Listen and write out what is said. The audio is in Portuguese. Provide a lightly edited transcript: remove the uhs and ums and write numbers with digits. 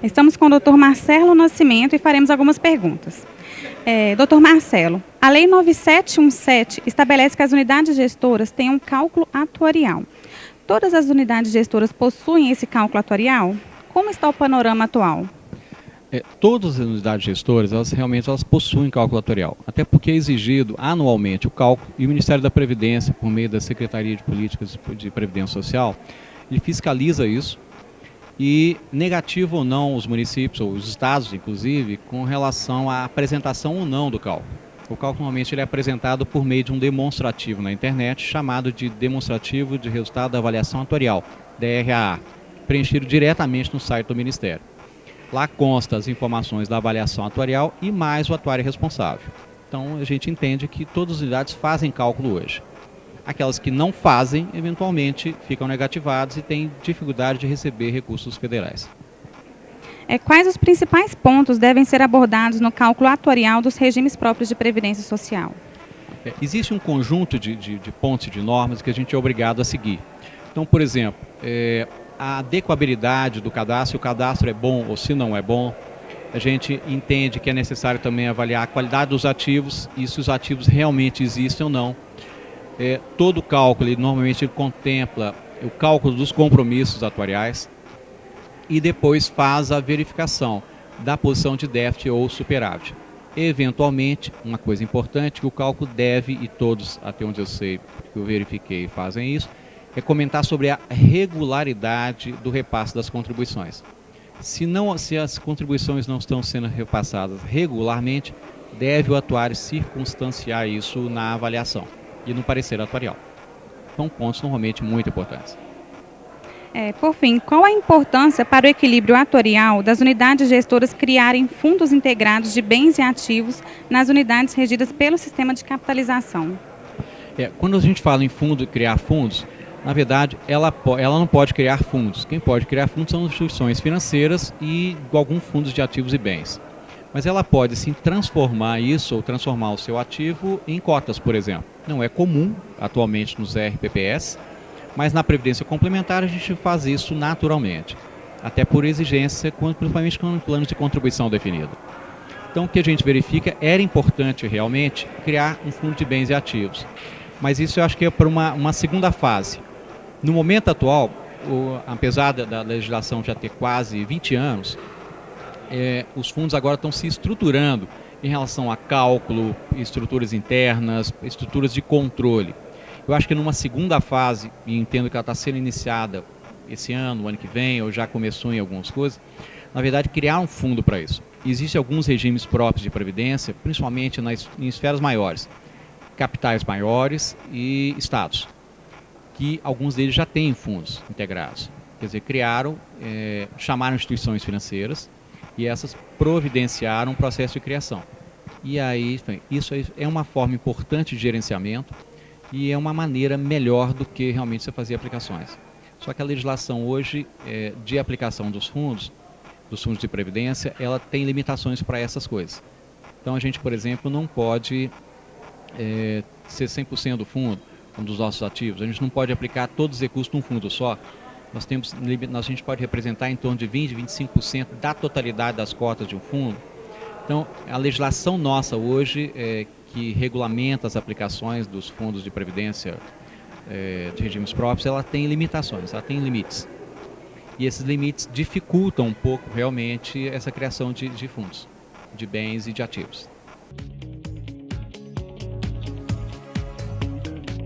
Estamos com o Dr. Marcelo Nascimento e faremos algumas perguntas. Dr. Marcelo, a Lei 9717 estabelece que as unidades gestoras têm um cálculo atuarial. Todas as unidades gestoras possuem esse cálculo atuarial? Como está o panorama atual? Todas as unidades gestoras, elas possuem cálculo atuarial, até porque é exigido anualmente o cálculo e o Ministério da Previdência, por meio da Secretaria de Políticas de Previdência Social, ele fiscaliza isso e negativa ou não os municípios, ou os estados inclusive, com relação à apresentação ou não do cálculo. O cálculo normalmente ele é apresentado por meio de um demonstrativo na internet, chamado de Demonstrativo de Resultado da Avaliação Atuarial, DRAA, preenchido diretamente no site do Ministério. Lá consta as informações da avaliação atuarial e mais o atuário responsável. Então a gente entende que todas as unidades fazem cálculo hoje. Aquelas que não fazem, eventualmente, ficam negativadas e têm dificuldade de receber recursos federais. Quais os principais pontos devem ser abordados no cálculo atuarial dos regimes próprios de previdência social? Existe um conjunto de pontos e de normas que a gente é obrigado a seguir. Então, por exemplo, a adequabilidade do cadastro, se o cadastro é bom ou se não é bom. A gente entende que é necessário também avaliar a qualidade dos ativos e se os ativos realmente existem ou não. Todo o cálculo, normalmente ele contempla o cálculo dos compromissos atuariais e depois faz a verificação da posição de déficit ou superávit. Eventualmente, uma coisa importante que o cálculo deve, e todos, até onde eu sei, que eu verifiquei, fazem isso, é comentar sobre a regularidade do repasse das contribuições. Se as contribuições não estão sendo repassadas regularmente, deve o atuário circunstanciar isso na avaliação e no parecer atuarial. São pontos normalmente muito importantes. Por fim, qual a importância para o equilíbrio atuarial das unidades gestoras criarem fundos integrados de bens e ativos nas unidades regidas pelo sistema de capitalização? Quando a gente fala em criar fundos, na verdade, ela não pode criar fundos. Quem pode criar fundos são instituições financeiras e alguns fundos de ativos e bens. Mas ela pode, sim, transformar isso ou transformar o seu ativo em cotas, por exemplo. Não é comum, atualmente, nos RPPS, mas na Previdência Complementar a gente faz isso naturalmente. Até por exigência, principalmente com planos de contribuição definido. Então, o que a gente verifica, era importante realmente criar um fundo de bens e ativos. Mas isso eu acho que é para uma segunda fase. No momento atual, apesar da legislação já ter quase 20 anos, os fundos agora estão se estruturando em relação a cálculo, estruturas internas, estruturas de controle. Eu acho que numa segunda fase, e entendo que ela está sendo iniciada esse ano, o ano que vem, ou já começou em algumas coisas, na verdade criar um fundo para isso. Existem alguns regimes próprios de previdência, principalmente em esferas maiores, capitais maiores e estados, que alguns deles já têm fundos integrados. Quer dizer, chamaram instituições financeiras e essas providenciaram um processo de criação. E aí, isso é uma forma importante de gerenciamento e é uma maneira melhor do que realmente você fazer aplicações. Só que a legislação hoje de aplicação dos fundos de previdência, ela tem limitações para essas coisas. Então a gente, por exemplo, não pode ser 100% do fundo, um dos nossos ativos. A gente não pode aplicar todos os recursos num fundo só. A gente pode representar em torno de 20%, 25% da totalidade das cotas de um fundo. Então, a legislação nossa hoje, que regulamenta as aplicações dos fundos de previdência de regimes próprios, ela tem limitações, ela tem limites. E esses limites dificultam um pouco realmente essa criação de fundos, de bens e de ativos.